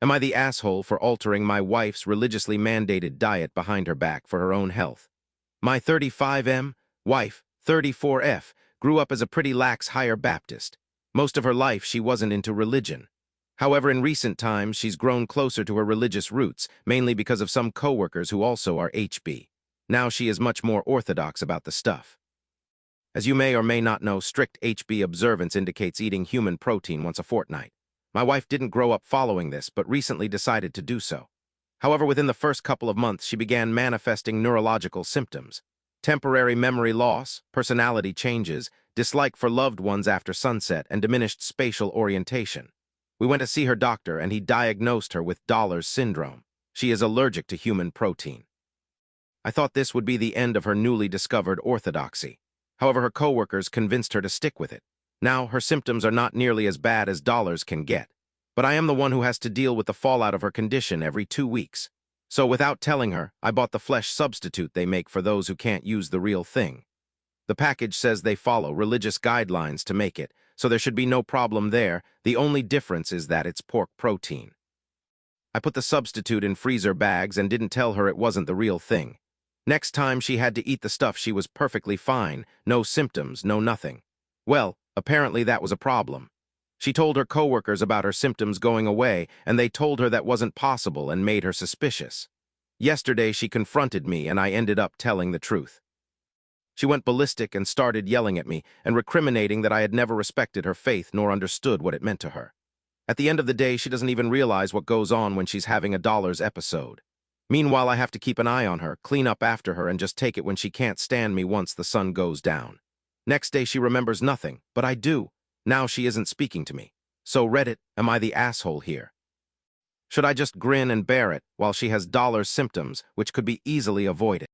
Am I the asshole for altering my wife's religiously mandated diet behind her back for her own health? My 35M, wife, 34F, grew up as a pretty lax higher Baptist. Most of her life she wasn't into religion. However, in recent times she's grown closer to her religious roots, mainly because of some coworkers who also are HB. Now she is much more orthodox about the stuff. As you may or may not know, strict HB observance indicates eating human protein once a fortnight. My wife didn't grow up following this, but recently decided to do so. However, within the first couple of months, she began manifesting neurological symptoms. Temporary memory loss, personality changes, dislike for loved ones after sunset, and diminished spatial orientation. We went to see her doctor, and he diagnosed her with Dollar's syndrome. She is allergic to human protein. I thought this would be the end of her newly discovered orthodoxy. However, her coworkers convinced her to stick with it. Now, her symptoms are not nearly as bad as Dollars can get. But I am the one who has to deal with the fallout of her condition every 2 weeks. So without telling her, I bought the flesh substitute they make for those who can't use the real thing. The package says they follow religious guidelines to make it, so there should be no problem there. The only difference is that it's pork protein. I put the substitute in freezer bags and didn't tell her it wasn't the real thing. Next time she had to eat the stuff, she was perfectly fine, no symptoms, no nothing. Well, apparently that was a problem. She told her coworkers about her symptoms going away, and they told her that wasn't possible and made her suspicious. Yesterday she confronted me, and I ended up telling the truth. She went ballistic and started yelling at me and recriminating that I had never respected her faith nor understood what it meant to her. At the end of the day, she doesn't even realize what goes on when she's having a Dollars episode. Meanwhile, I have to keep an eye on her, clean up after her, and just take it when she can't stand me once the sun goes down. Next day she remembers nothing, but I do. Now she isn't speaking to me. So Reddit, am I the asshole here? Should I just grin and bear it while she has Dollars symptoms, which could be easily avoided?